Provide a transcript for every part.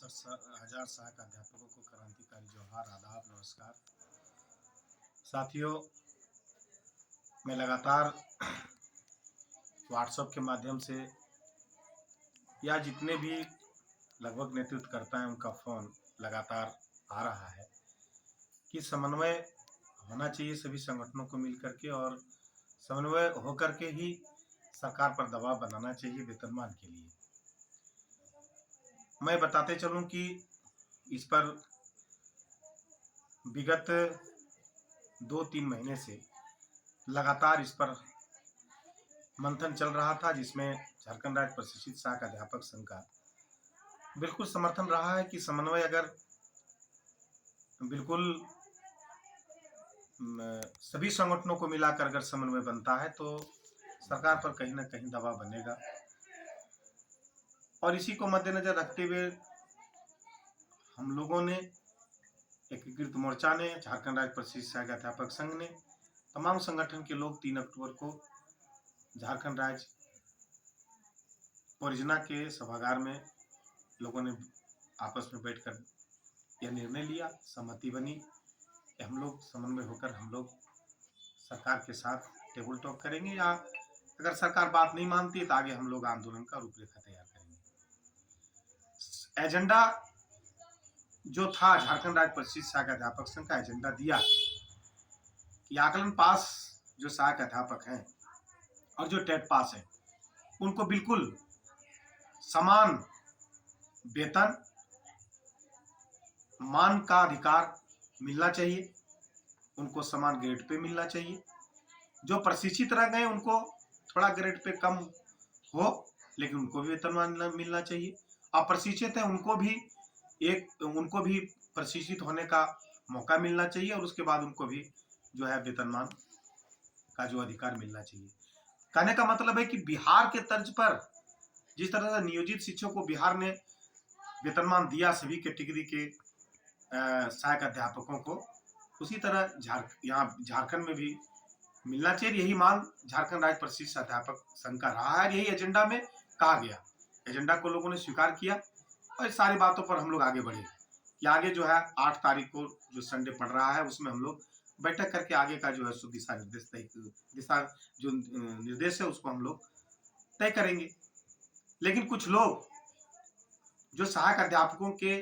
हजार सहायक अध्यापकों को क्रांतिकारी जोहार, आदाब, नमस्कार। साथियों, मैं लगातार व्हाट्सएप के माध्यम से या जितने भी लगभग नेतृत्व करता है उनका फ़ोन लगातार आ रहा है कि समन्वय होना चाहिए सभी संगठनों को मिल करके, और समन्वय होकर के ही सरकार पर दबाव बनाना चाहिए वेतनमान के लिए। मैं बताते चलूं कि इस पर विगत 2-3 महीने से लगातार इस पर मंथन चल रहा था, जिसमें झारखंड राज्य प्रशिक्षित सहायक अध्यापक संघ का बिल्कुल समर्थन रहा है कि समन्वय अगर बिल्कुल सभी संगठनों को मिलाकर अगर समन्वय बनता है तो सरकार पर कहीं ना कहीं दबाव बनेगा। और इसी को मद्देनजर रखते हुए हम लोगों ने, एकीकृत मोर्चा ने, झारखंड राज्य प्रशिक्षित सहायक अध्यापक संघ ने, तमाम संगठन के लोग 3 अक्टूबर को झारखंड राज्य परियोजना के सभागार में लोगों ने आपस में बैठकर यह निर्णय लिया, सहमति बनी कि हम लोग समन्वय होकर हम लोग सरकार के साथ टेबल टॉक करेंगे, या अगर सरकार बात नहीं मानती है तो आगे हम लोग आंदोलन का रूपरेखा तैयार करेंगे। एजेंडा जो था, झारखंड राज्य प्रशिक्षित सहायक अध्यापक संघ का एजेंडा दिया कि आकलन पास जो सहायक अध्यापक हैं और जो टेट पास है उनको बिल्कुल समान वेतन, मान का अधिकार मिलना चाहिए, उनको समान ग्रेड पे मिलना चाहिए। जो प्रशिक्षित रह गए उनको थोड़ा ग्रेड पे कम हो, लेकिन उनको भी वेतनमान मिलना चाहिए। अप्रशिक्षित है उनको भी प्रशिक्षित होने का मौका मिलना चाहिए, और उसके बाद उनको भी जो है वेतनमान का जो अधिकार मिलना चाहिए। कहने का मतलब है कि बिहार के तर्ज पर जिस तरह से नियोजित शिक्षकों को बिहार ने वेतनमान दिया सभी कैटेगरी के सहायक अध्यापकों को, उसी तरह यहाँ झारखंड में भी मिलना चाहिए। यही मांग झारखंड राज्य प्रशिक्षित अध्यापक संघ का रहा है, यही एजेंडा में कहा गया। एजेंडा को लोगों ने स्वीकार किया और इस सारी बातों पर हम लोग आगे बढ़े कि आगे जो है 8 तारीख को जो संडे पड़ रहा है उसमें हम लोग बैठक करके आगे का जो है सो दिशा निर्देश है उसको हम लोग तय करेंगे। लेकिन कुछ लोग जो सहायक अध्यापकों के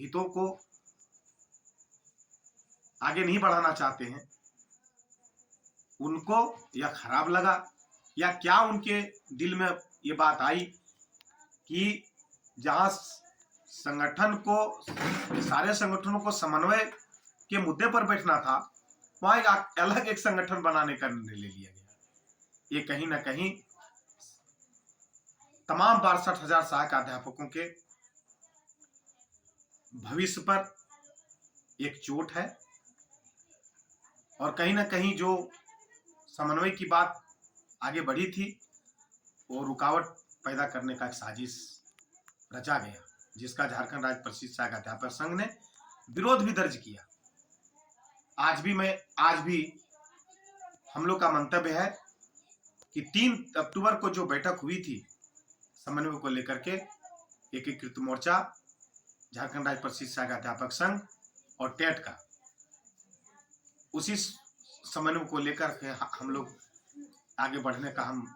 हितों को आगे नहीं बढ़ाना चाहते हैं, उनको यह खराब लगा या क्या उनके दिल में ये बात आई कि जहां संगठन को, सारे संगठनों को समन्वय के मुद्दे पर बैठना था, वहां एक अलग संगठन बनाने का निर्णय ले लिया गया। ये कहीं ना कहीं तमाम 62,000 सहायक अध्यापकों के भविष्य पर एक चोट है, और कहीं ना कहीं जो समन्वय की बात आगे बढ़ी थी वो रुकावट पैदा करने का एक साजिश रचा गया, जिसका झारखंड राज्य प्रशिक्षित सहायक अध्यापक संघ ने विरोध भी दर्ज किया। आज भी हम लोग का मंतव्य है कि 3 अक्टूबर को जो बैठक हुई थी समन्वय को लेकर के, एकीकृत मोर्चा, झारखंड राज्य प्रशिक्षित सहायक अध्यापक संघ और टेट का, उसी समन्वय को लेकर के हम लोग आगे बढ़ने का हम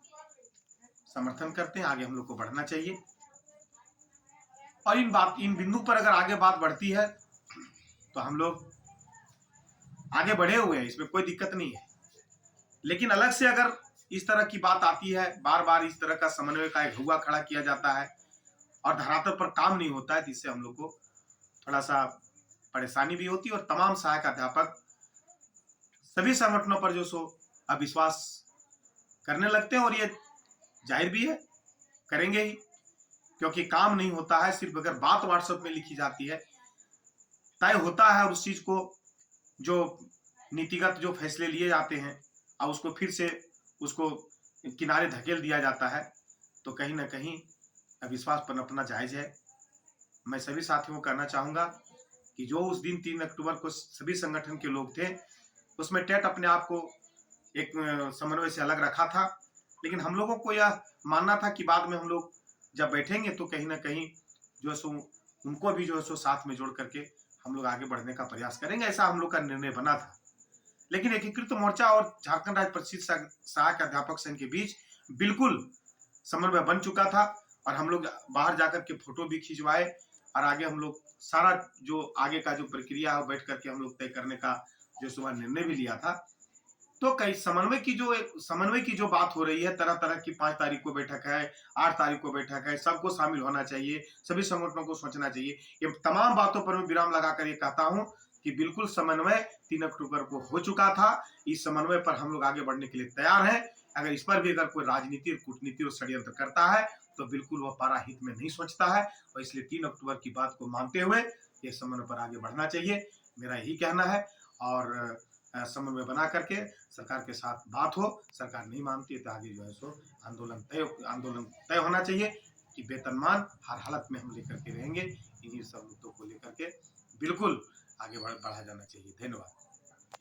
समर्थन करते हैं। आगे हम लोग को बढ़ना चाहिए, और इन बिंदु पर अगर आगे बात बढ़ती है तो हम लोग आगे बढ़े हुए हैं, इसमें कोई दिक्कत नहीं है। लेकिन अलग से अगर इस तरह की बात आती है, बार बार इस तरह का समन्वय का एक हुआ खड़ा किया जाता है और धरातल पर काम नहीं होता है, तो इससे हम लोग को थोड़ा सा परेशानी भी होती है। और तमाम सहायक अध्यापक सभी संगठनों पर जो सो अविश्वास करने लगते हैं, और ये जाहिर भी है, करेंगे ही, क्योंकि काम नहीं होता है। सिर्फ अगर बात व्हाट्सएप में लिखी जाती है, तय होता है, और उस चीज को जो नीतिगत जो फैसले लिए जाते हैं और उसको फिर से उसको किनारे धकेल दिया जाता है, तो कहीं ना कहीं अविश्वास पनपना जायज है। मैं सभी साथियों को कहना चाहूंगा कि जो उस दिन 3 अक्टूबर को सभी संगठन के लोग थे, उसमें टेट अपने आप को एक समन्वय से अलग रखा था, लेकिन हम लोगों को यह मानना था कि बाद में हम लोग जब बैठेंगे तो कहीं ना कहीं जो सो उनको भी जो है सो साथ में जोड़ करके हम लोग आगे बढ़ने का प्रयास करेंगे, ऐसा हम लोग का निर्णय बना था। लेकिन एकीकृत मोर्चा और झारखंड राज्य परिषद सहायक अध्यापक संघ के बीच बिल्कुल समन्वय बन चुका था और हम लोग बाहर जाकर के फोटो भी खिंचवाए और आगे हम लोग सारा जो आगे का जो प्रक्रिया है बैठ करके हम लोग तय करने का जो सुबह निर्णय भी लिया था। तो कई समन्वय की जो बात हो रही है, तरह तरह की 5 तारीख को बैठक है, 8 तारीख को बैठक है, सबको शामिल होना चाहिए, सभी संगठनों को सोचना चाहिए। ये तमाम बातों पर मैं विराम लगाकर ये कहता हूं कि बिल्कुल समन्वय 3 अक्टूबर को हो चुका था। इस समन्वय पर हम लोग आगे बढ़ने के लिए तैयार हैं। अगर इस पर भी अगर कोई राजनीति और कूटनीति और षड्यंत्र करता है तो बिल्कुल वह पाराहित में नहीं सोचता है और इसलिए 3 अक्टूबर की बात को मानते हुए ये समन्वय पर आगे बढ़ना चाहिए, मेरा यही कहना है। और समन्वय बना करके सरकार के साथ बात हो, सरकार नहीं मानती है तो आगे जो है सो आंदोलन तय होना चाहिए कि वेतनमान हर हालत में हम लेकर के रहेंगे। इन्हीं सब मुद्दों को लेकर के बिल्कुल आगे बढ़ा जाना चाहिए। धन्यवाद।